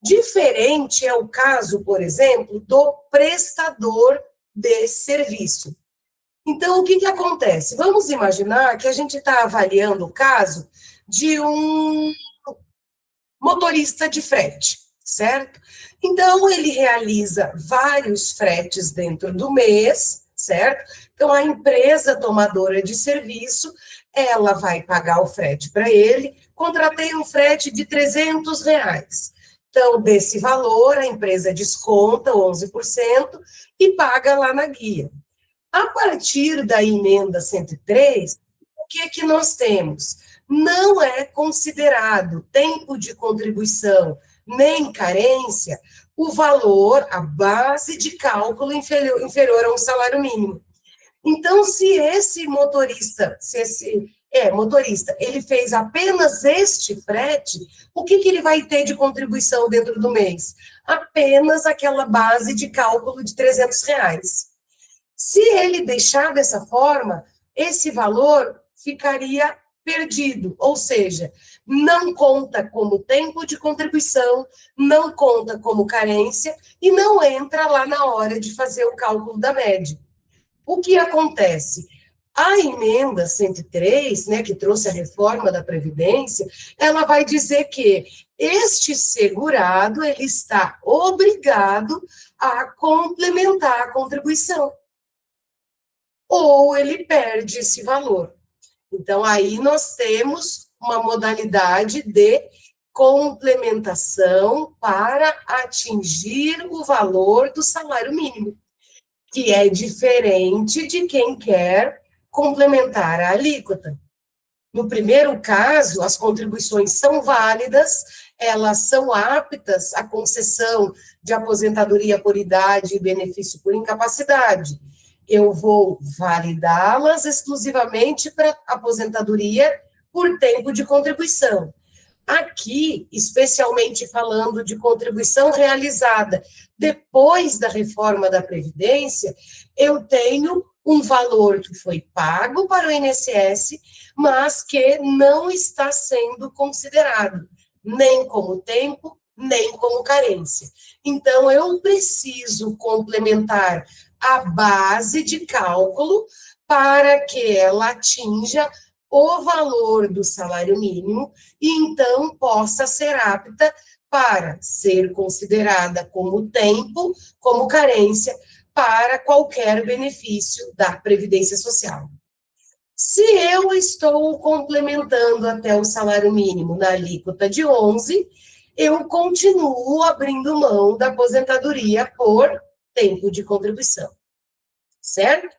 Diferente é o caso, por exemplo, do prestador de serviço. Então, o que acontece? Vamos imaginar que a gente está avaliando o caso de um motorista de frete, certo? Então, ele realiza vários fretes dentro do mês, certo? Então, a empresa tomadora de serviço, ela vai pagar o frete para ele, contratei um frete de R$300. Então, desse valor, a empresa desconta 11% e paga lá na guia. A partir da emenda 103, o que nós temos? Não é considerado tempo de contribuição nem carência o valor, a base de cálculo inferior a um salário mínimo. Então, se esse motorista, ele fez apenas este frete, o que ele vai ter de contribuição dentro do mês? Apenas aquela base de cálculo de R$300. Se ele deixar dessa forma, esse valor ficaria perdido, ou seja, não conta como tempo de contribuição, não conta como carência e não entra lá na hora de fazer o cálculo da média. O que acontece? A emenda 103, né, que trouxe a reforma da Previdência, ela vai dizer que este segurado, ele está obrigado a complementar a contribuição, ou ele perde esse valor. Então, aí nós temos uma modalidade de complementação para atingir o valor do salário mínimo, que é diferente de quem quer complementar a alíquota. No primeiro caso, as contribuições são válidas, elas são aptas à concessão de aposentadoria por idade e benefício por incapacidade. Eu vou validá-las exclusivamente para aposentadoria por tempo de contribuição. Aqui, especialmente falando de contribuição realizada depois da reforma da Previdência, eu tenho um valor que foi pago para o INSS, mas que não está sendo considerado, nem como tempo, nem como carência. Então, eu preciso complementar a base de cálculo para que ela atinja o valor do salário mínimo e, então, possa ser apta para ser considerada como tempo, como carência, para qualquer benefício da Previdência Social. Se eu estou complementando até o salário mínimo na alíquota de 11, eu continuo abrindo mão da aposentadoria por tempo de contribuição, certo?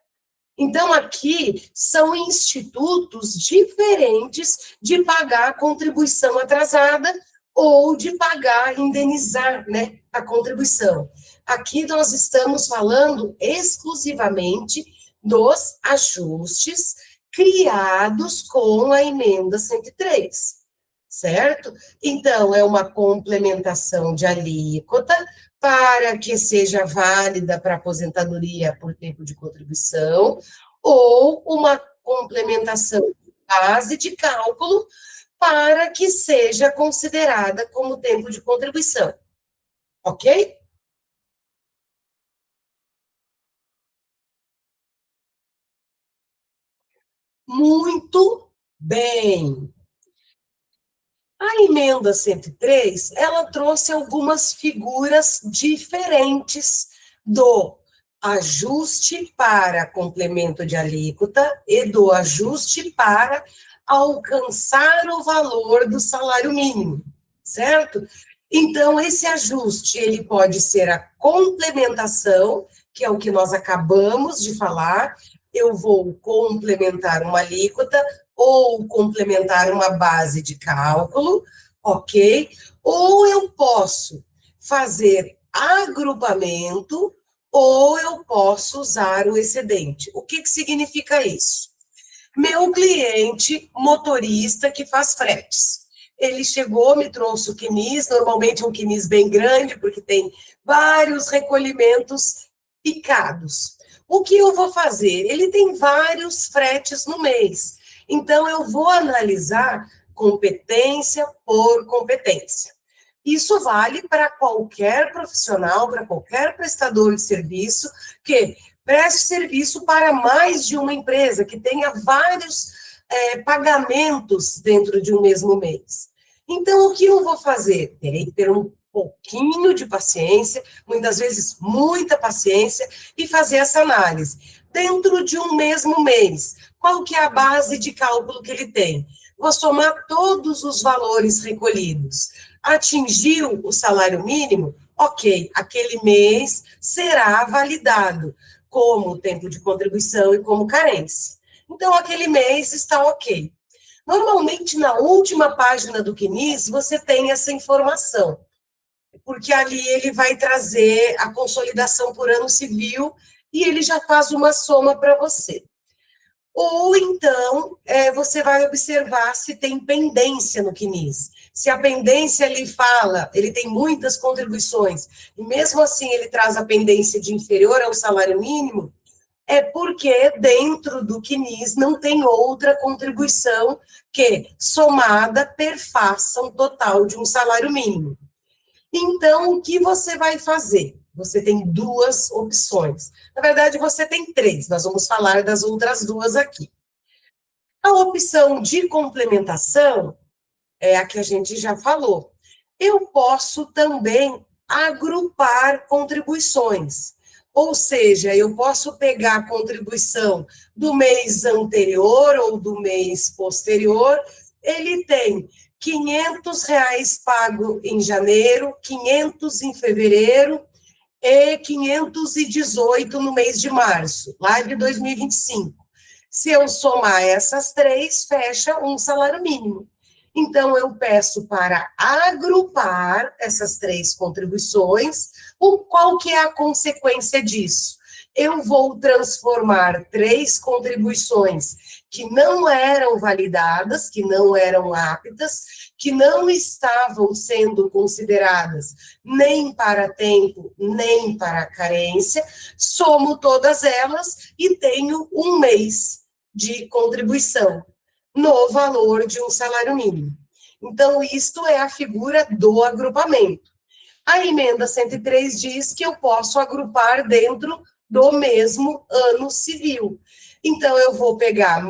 Então, aqui são institutos diferentes de pagar a contribuição atrasada ou de pagar, indenizar, né, a contribuição. Aqui nós estamos falando exclusivamente dos ajustes criados com a emenda 103, certo? Então, é uma complementação de alíquota para que seja válida para aposentadoria por tempo de contribuição, ou uma complementação base de cálculo para que seja considerada como tempo de contribuição. Ok? Muito bem. A emenda 103, ela trouxe algumas figuras diferentes do ajuste para complemento de alíquota e do ajuste para alcançar o valor do salário mínimo, certo? Então, esse ajuste, ele pode ser a complementação, que é o que nós acabamos de falar, eu vou complementar uma alíquota ou complementar uma base de cálculo, ok? Ou eu posso fazer agrupamento, ou eu posso usar o excedente. O que significa isso? Meu cliente motorista que faz fretes, ele chegou, me trouxe o quinis, normalmente é um quinis bem grande, porque tem vários recolhimentos picados. O que eu vou fazer? Ele tem vários fretes no mês. Então, eu vou analisar competência por competência. Isso vale para qualquer profissional, para qualquer prestador de serviço que preste serviço para mais de uma empresa, que tenha vários pagamentos dentro de um mesmo mês. Então, o que eu vou fazer? Terei que ter um pouquinho de paciência, muitas vezes muita paciência, e fazer essa análise. Dentro de um mesmo mês, qual que é a base de cálculo que ele tem? Vou somar todos os valores recolhidos. Atingiu o salário mínimo? Ok, aquele mês será validado como tempo de contribuição e como carência. Então, aquele mês está ok. Normalmente, na última página do CNIS, você tem essa informação, porque ali ele vai trazer a consolidação por ano civil e ele já faz uma soma para você. Ou então, você vai observar se tem pendência no CNIS. Se a pendência ele fala, ele tem muitas contribuições, e mesmo assim ele traz a pendência de inferior ao salário mínimo, é porque dentro do CNIS não tem outra contribuição que, somada, perfaça um total de um salário mínimo. Então, o que você vai fazer? Você tem duas opções. Na verdade, você tem três. Nós vamos falar das outras duas aqui. A opção de complementação é a que a gente já falou. Eu posso também agrupar contribuições. Ou seja, eu posso pegar a contribuição do mês anterior ou do mês posterior, ele tem R$500 pago em janeiro, 500 em fevereiro e 518 no mês de março, lá de 2025. Se eu somar essas três, fecha um salário mínimo. Então, eu peço para agrupar essas três contribuições. Qual que é a consequência disso? Eu vou transformar três contribuições que não eram validadas, que não eram aptas, que não estavam sendo consideradas nem para tempo, nem para carência, somo todas elas e tenho um mês de contribuição no valor de um salário mínimo. Então, isto é a figura do agrupamento. A emenda 103 diz que eu posso agrupar dentro do mesmo ano civil. Então, eu vou pegar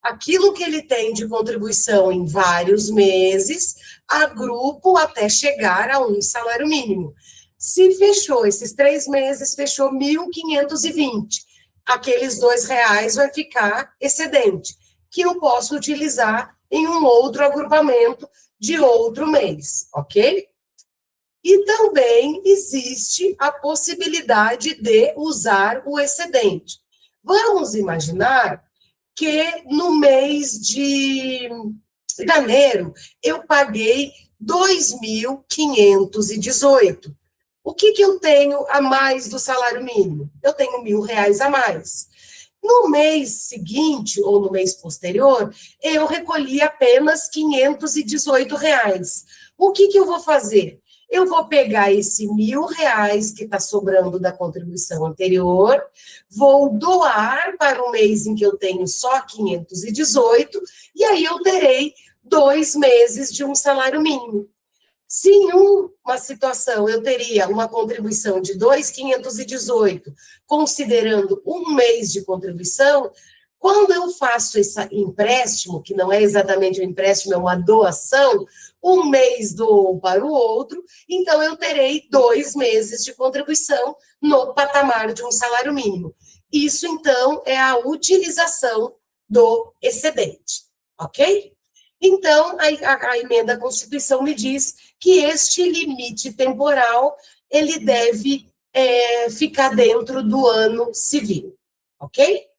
aquilo que ele tem de contribuição em vários meses, agrupo até chegar a um salário mínimo. Se fechou esses 3 meses, fechou 1.520. Aqueles R$2 vai ficar excedente, que eu posso utilizar em um outro agrupamento de outro mês, ok? E também existe a possibilidade de usar o excedente. Vamos imaginar que no mês de janeiro eu paguei 2.518. O que eu tenho a mais do salário mínimo? Eu tenho R$1.000 a mais. No mês seguinte, ou no mês posterior, eu recolhi apenas R$518. O que eu vou fazer? eu vou pegar esse R$ 1.000 que está sobrando da contribuição anterior, vou doar para o mês em que eu tenho só 518, e aí eu terei 2 meses de um salário mínimo. Se em uma situação eu teria uma contribuição de 2.518, considerando um mês de contribuição, quando eu faço esse empréstimo, que não é exatamente um empréstimo, é uma doação, um mês dou para o outro, então eu terei 2 meses de contribuição no patamar de um salário mínimo. Isso, então, é a utilização do excedente, ok? Então, a emenda à Constituição me diz que este limite temporal, ele deve ficar dentro do ano civil, ok?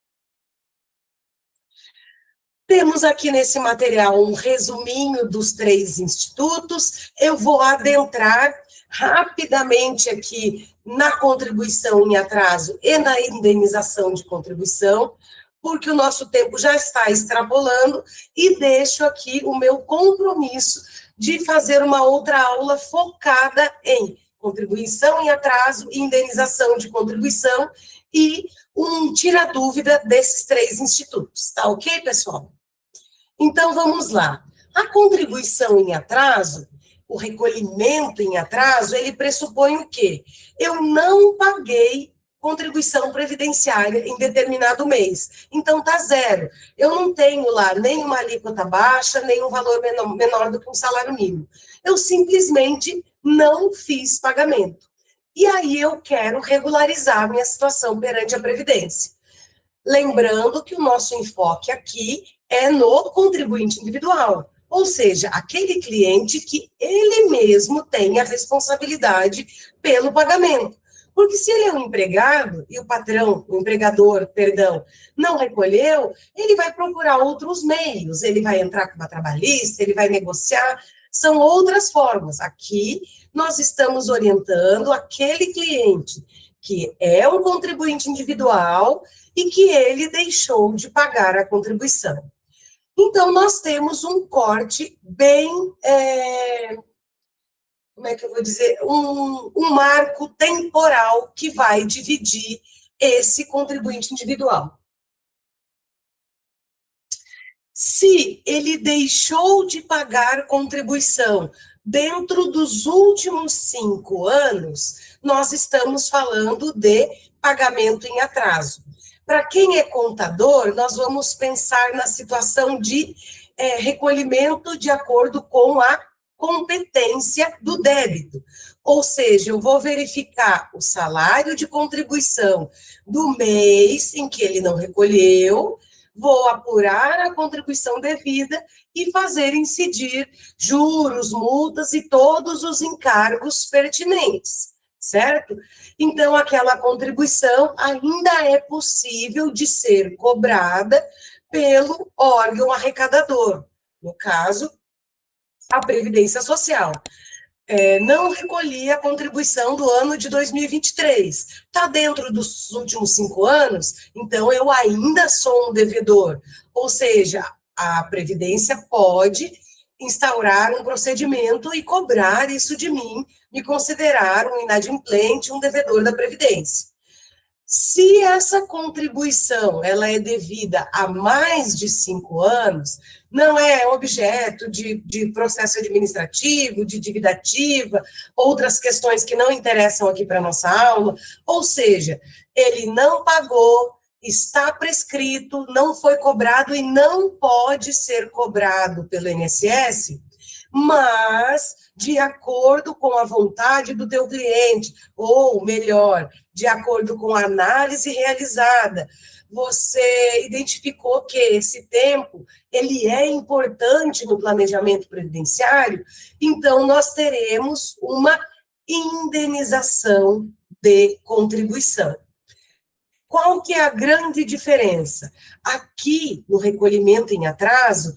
Temos aqui nesse material um resuminho dos 3 institutos. Eu vou adentrar rapidamente aqui na contribuição em atraso e na indenização de contribuição, porque o nosso tempo já está extrapolando, e deixo aqui o meu compromisso de fazer uma outra aula focada em contribuição em atraso, indenização de contribuição e um tira-dúvida desses 3 institutos. Tá ok, pessoal? Então, vamos lá. A contribuição em atraso, o recolhimento em atraso, ele pressupõe o quê? Eu não paguei contribuição previdenciária em determinado mês. Então, tá zero. Eu não tenho lá nem uma alíquota baixa, nem um valor menor do que um salário mínimo. Eu simplesmente não fiz pagamento. E aí eu quero regularizar minha situação perante a Previdência. Lembrando que o nosso enfoque aqui é no contribuinte individual, ou seja, aquele cliente que ele mesmo tem a responsabilidade pelo pagamento. Porque se ele é um empregado e o patrão, o empregador, perdão, não recolheu, ele vai procurar outros meios, ele vai entrar com uma trabalhista, ele vai negociar, são outras formas. Aqui nós estamos orientando aquele cliente que é um contribuinte individual e que ele deixou de pagar a contribuição. Então, nós temos um corte bem, como é que eu vou dizer, um marco temporal que vai dividir esse contribuinte individual. Se ele deixou de pagar contribuição dentro dos últimos 5 anos, nós estamos falando de pagamento em atraso. Para quem é contador, nós vamos pensar na situação de recolhimento de acordo com a competência do débito. Ou seja, eu vou verificar o salário de contribuição do mês em que ele não recolheu, vou apurar a contribuição devida e fazer incidir juros, multas e todos os encargos pertinentes, certo? Então, aquela contribuição ainda é possível de ser cobrada pelo órgão arrecadador, no caso, a Previdência Social. Não recolhi a contribuição do ano de 2023. Está dentro dos últimos 5 anos, então eu ainda sou um devedor. Ou seja, a Previdência pode instaurar um procedimento e cobrar isso de mim, me considerar um inadimplente, um devedor da Previdência. Se essa contribuição ela é devida a mais de 5 anos, não é objeto de processo administrativo, de dívida ativa, outras questões que não interessam aqui para a nossa aula, ou seja, ele não pagou, está prescrito, não foi cobrado e não pode ser cobrado pelo INSS, mas de acordo com a vontade do teu cliente, ou melhor, de acordo com a análise realizada, você identificou que esse tempo, ele é importante no planejamento previdenciário, então nós teremos uma indenização de contribuição. Qual que é a grande diferença? Aqui, no recolhimento em atraso,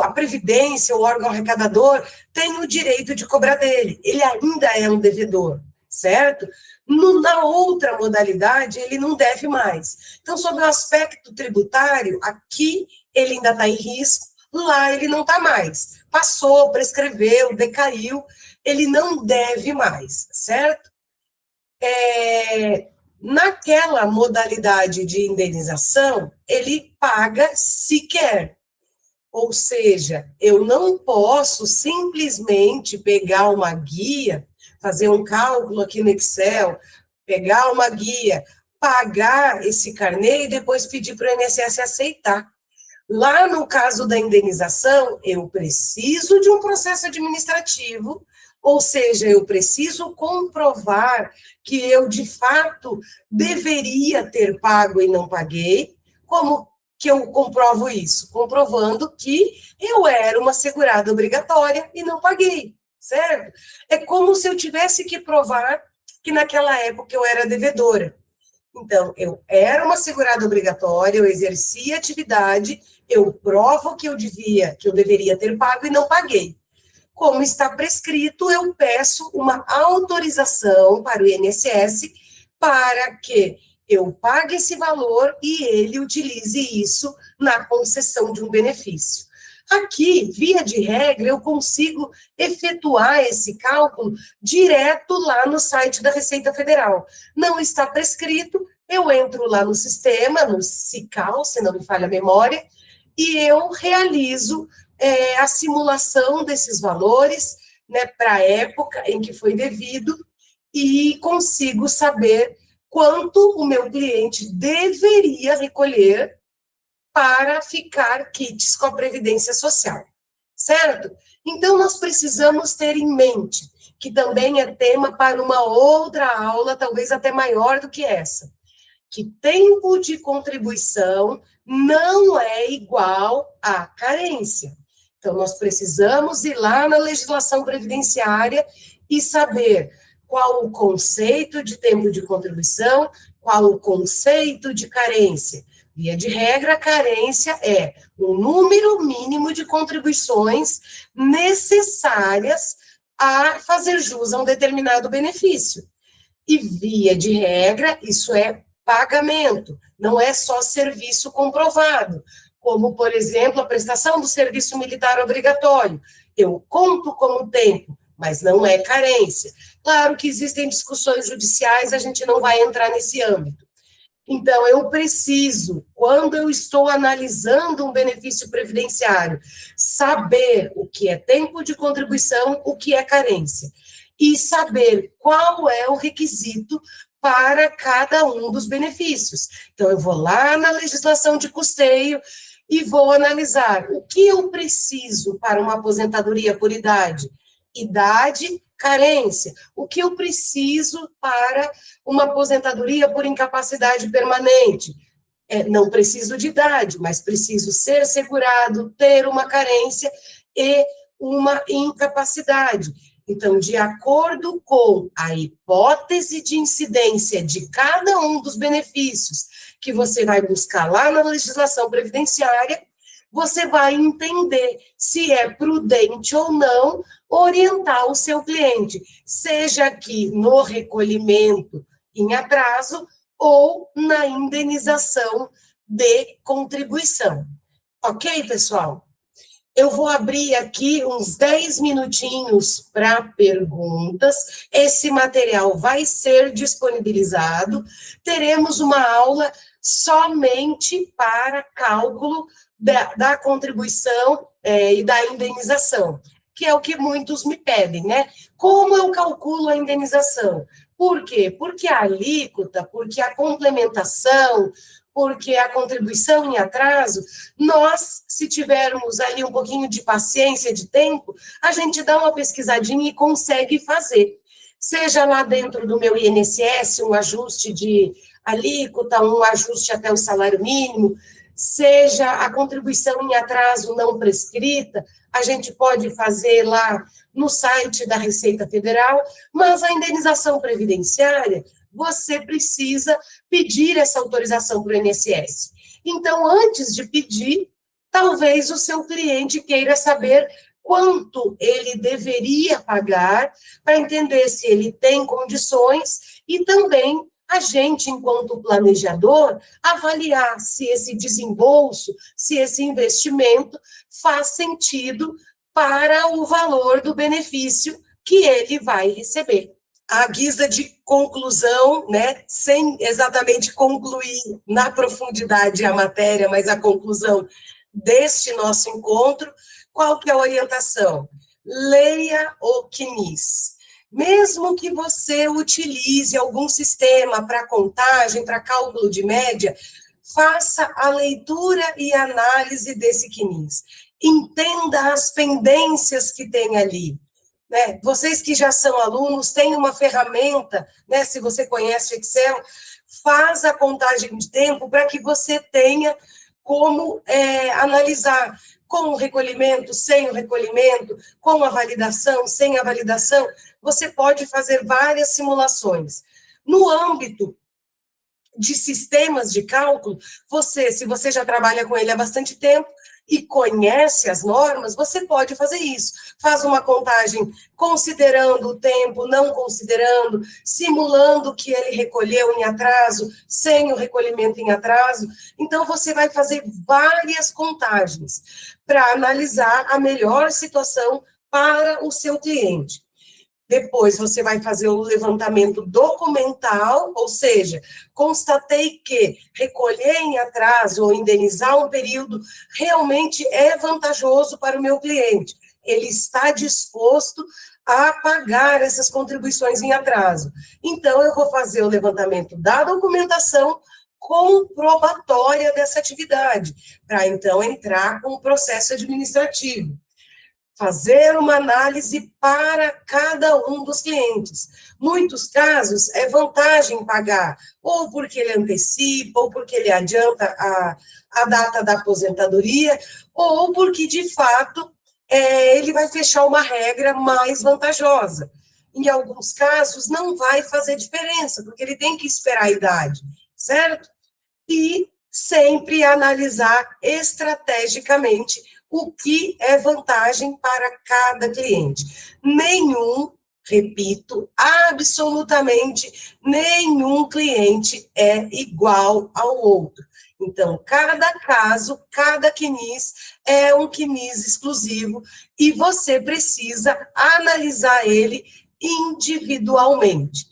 a Previdência, o órgão arrecadador, tem o direito de cobrar dele, ele ainda é um devedor, certo? Na outra modalidade, ele não deve mais. Então, sobre o aspecto tributário, aqui ele ainda está em risco, lá ele não está mais. Passou, prescreveu, decaiu, ele não deve mais, certo? Naquela modalidade de indenização, ele paga se quer. Ou seja, eu não posso simplesmente pegar uma guia, fazer um cálculo aqui no Excel, pegar uma guia, pagar esse carnê e depois pedir para o INSS aceitar. Lá no caso da indenização, eu preciso de um processo administrativo, ou seja, eu preciso comprovar que eu, de fato, deveria ter pago e não paguei. Como que eu comprovo isso? Comprovando que eu era uma segurada obrigatória e não paguei, certo? É como se eu tivesse que provar que naquela época eu era devedora. Então, eu era uma segurada obrigatória, eu exercia atividade, eu provo que eu deveria ter pago e não paguei. Como está prescrito, eu peço uma autorização para o INSS para que eu pague esse valor e ele utilize isso na concessão de um benefício. Aqui, via de regra, eu consigo efetuar esse cálculo direto lá no site da Receita Federal. Não está prescrito, eu entro lá no sistema, no SICAL, se não me falha a memória, e eu realizo a simulação desses valores, né, para a época em que foi devido, e consigo saber quanto o meu cliente deveria recolher para ficar quites com a Previdência Social, certo? Então, nós precisamos ter em mente, que também é tema para uma outra aula, talvez até maior do que essa, que tempo de contribuição não é igual à carência. Então, nós precisamos ir lá na legislação previdenciária e saber qual o conceito de tempo de contribuição, qual o conceito de carência. Via de regra, a carência é o número mínimo de contribuições necessárias a fazer jus a um determinado benefício. E, via de regra, isso é pagamento, não é só serviço comprovado, como, por exemplo, a prestação do serviço militar obrigatório. Eu conto como tempo, mas não é carência. Claro que existem discussões judiciais, a gente não vai entrar nesse âmbito. Então, eu preciso, quando eu estou analisando um benefício previdenciário, saber o que é tempo de contribuição, o que é carência, e saber qual é o requisito para cada um dos benefícios. Então, eu vou lá na legislação de custeio e vou analisar o que eu preciso para uma aposentadoria por idade, carência, o que eu preciso para uma aposentadoria por incapacidade permanente. Não preciso de idade, mas preciso ser segurado, ter uma carência e uma incapacidade. Então, de acordo com a hipótese de incidência de cada um dos benefícios que você vai buscar lá na legislação previdenciária, você vai entender se é prudente ou não orientar o seu cliente, seja aqui no recolhimento em atraso ou na indenização de contribuição. Ok, pessoal? Eu vou abrir aqui uns 10 minutinhos para perguntas. Esse material vai ser disponibilizado. Teremos uma aula somente para cálculo da contribuição e da indenização, que é o que muitos me pedem, né? Como eu calculo a indenização? Por quê? Porque a alíquota, porque a complementação, porque a contribuição em atraso, nós, se tivermos ali um pouquinho de paciência, de tempo, a gente dá uma pesquisadinha e consegue fazer. Seja lá dentro do meu INSS, um ajuste de alíquota, um ajuste até o salário mínimo, seja a contribuição em atraso não prescrita, a gente pode fazer lá no site da Receita Federal, mas a indenização previdenciária, você precisa pedir essa autorização para o INSS. Então, antes de pedir, talvez o seu cliente queira saber quanto ele deveria pagar, para entender se ele tem condições e também a gente, enquanto planejador, avaliar se esse desembolso, se esse investimento faz sentido para o valor do benefício que ele vai receber. À guisa de conclusão, né, sem exatamente concluir na profundidade a matéria, mas a conclusão deste nosso encontro, qual que é a orientação? Leia o CNIS. Mesmo que você utilize algum sistema para contagem, para cálculo de média, faça a leitura e análise desse CNIS. Entenda as pendências que tem ali. Né? Vocês que já são alunos, têm uma ferramenta, né? Se você conhece Excel, faz a contagem de tempo para que você tenha como analisar com o recolhimento, sem o recolhimento, com a validação, sem a validação. Você pode fazer várias simulações. No âmbito de sistemas de cálculo, se você já trabalha com ele há bastante tempo e conhece as normas, você pode fazer isso. Faz uma contagem considerando o tempo, não considerando, simulando que ele recolheu em atraso, sem o recolhimento em atraso. Então, você vai fazer várias contagens para analisar a melhor situação para o seu cliente. Depois, você vai fazer o levantamento documental, ou seja, constatei que recolher em atraso ou indenizar um período realmente é vantajoso para o meu cliente. Ele está disposto a pagar essas contribuições em atraso. Então, eu vou fazer o levantamento da documentação comprobatória dessa atividade, para então entrar com o processo administrativo. Fazer uma análise para cada um dos clientes. Muitos casos é vantagem pagar, ou porque ele antecipa, ou porque ele adianta a data da aposentadoria, ou porque, de fato, ele vai fechar uma regra mais vantajosa. Em alguns casos, não vai fazer diferença, porque ele tem que esperar a idade, certo? E sempre analisar estrategicamente o que é vantagem para cada cliente. Repito, absolutamente nenhum cliente é igual ao outro. Então, cada caso, cada CNIS é um CNIS exclusivo e você precisa analisar ele individualmente.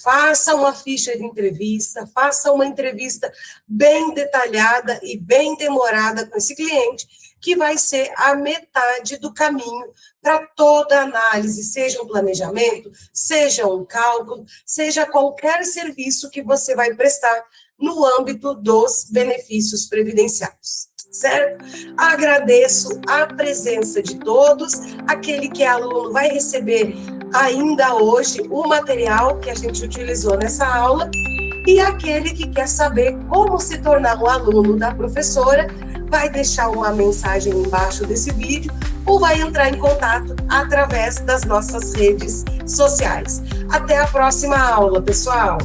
Faça uma ficha de entrevista, faça uma entrevista bem detalhada e bem demorada com esse cliente, que vai ser a metade do caminho para toda análise, seja um planejamento, seja um cálculo, seja qualquer serviço que você vai prestar no âmbito dos benefícios previdenciários, certo? Agradeço a presença de todos. Aquele que é aluno vai receber ainda hoje o material que a gente utilizou nessa aula, e aquele que quer saber como se tornar um aluno da professora, vai deixar uma mensagem embaixo desse vídeo ou vai entrar em contato através das nossas redes sociais. Até a próxima aula, pessoal!